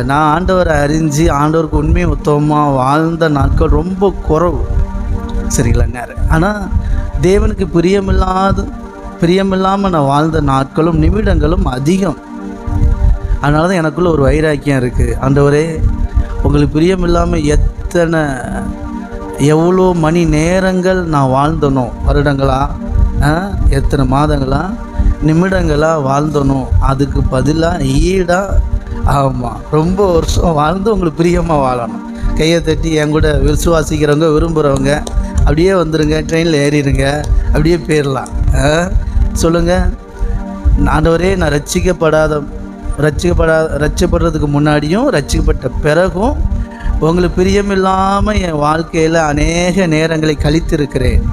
நான் ஆண்டவரை அறிஞ்சு ஆண்டவருக்கு உண்மையை உத்தமமாக வாழ்ந்த நாட்கள் ரொம்ப குறைவு, சரிங்களா நேரம். ஆனால் தேவனுக்கு பிரியமில்லாமல் நான் வாழ்ந்த நாட்களும் நிமிடங்களும் அதிகம். அதனால தான் எனக்குள்ளே ஒரு வைராக்கியம் இருக்குது. ஆண்டவரே, உங்களுக்கு பிரியமில்லாமல் எவ்வளோ மணி நேரங்கள் நான் வாழ்ந்தனோ, வருடங்களா, எத்தனை மாதங்களா, நிமிடங்களாக வாழ்ந்தனோ, அதுக்கு பதிலாக ஈடாக ஆமாம் ரொம்ப வருஷம் வாழ்ந்து உங்களுக்கு பிரியமாக வாழணும். கையை தட்டி என் கூட விசுவாசிக்கிறவங்க விரும்புகிறவங்க அப்படியே வந்துடுங்க, ட்ரெயினில் ஏறிடுங்க, அப்படியே போயிடலாம். சொல்லுங்கள், ஆண்டவரே, நான் ரட்சிக்கப்படுறதுக்கு முன்னாடியும் ரட்சிக்கப்பட்ட பிறகும் உங்களுக்கு பிரியமில்லாமல் என் வாழ்க்கையில் அநேக நேரங்களை கழித்திருக்கிறேன்.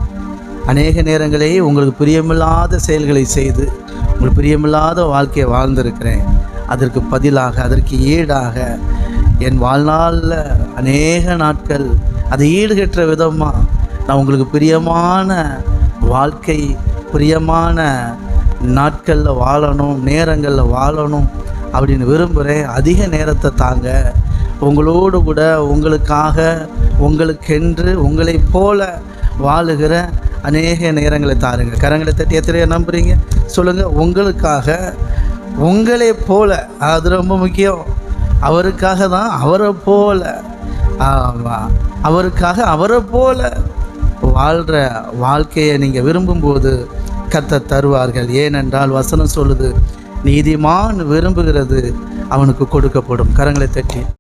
அநேக நேரங்களை உங்களுக்கு பிரியமில்லாத செயல்களை செய்து உங்களுக்கு பிரியமில்லாத வாழ்க்கையை வாழ்ந்திருக்கிறேன். அதற்கு பதிலாக, அதற்கு ஈடாக என் வாழ்நாளில் அநேக நாட்கள் அதை ஈடுகட்டுற விதமாக நான் உங்களுக்கு பிரியமான வாழ்க்கை, பிரியமான நாட்களில் வாழணும், நேரங்களில் வாழணும் அப்படின்னு விரும்புகிறேன். அதிக நேரத்தை தாங்க, உங்களோடு கூட, உங்களுக்காக, உங்களுக்கென்று, உங்களை போல வாழுகிற அநேக நேரங்களை தாருங்க. கரங்களை தட்டி எத்தனையோ நம்புறீங்க சொல்லுங்கள். உங்களுக்காக, உங்களை போல, அது ரொம்ப முக்கியம். அவருக்காக தான், அவரை போல, அவருக்காக அவரை போல வாழ்கிற வாழ்க்கையை நீங்கள் விரும்பும்போது கர்த்தர் தருவார்கள். ஏனென்றால் வசனம் சொல்லுது, நீதிமான் விரும்புகிறது அவனுக்கு கொடுக்கப்படும். கரங்களை தட்டி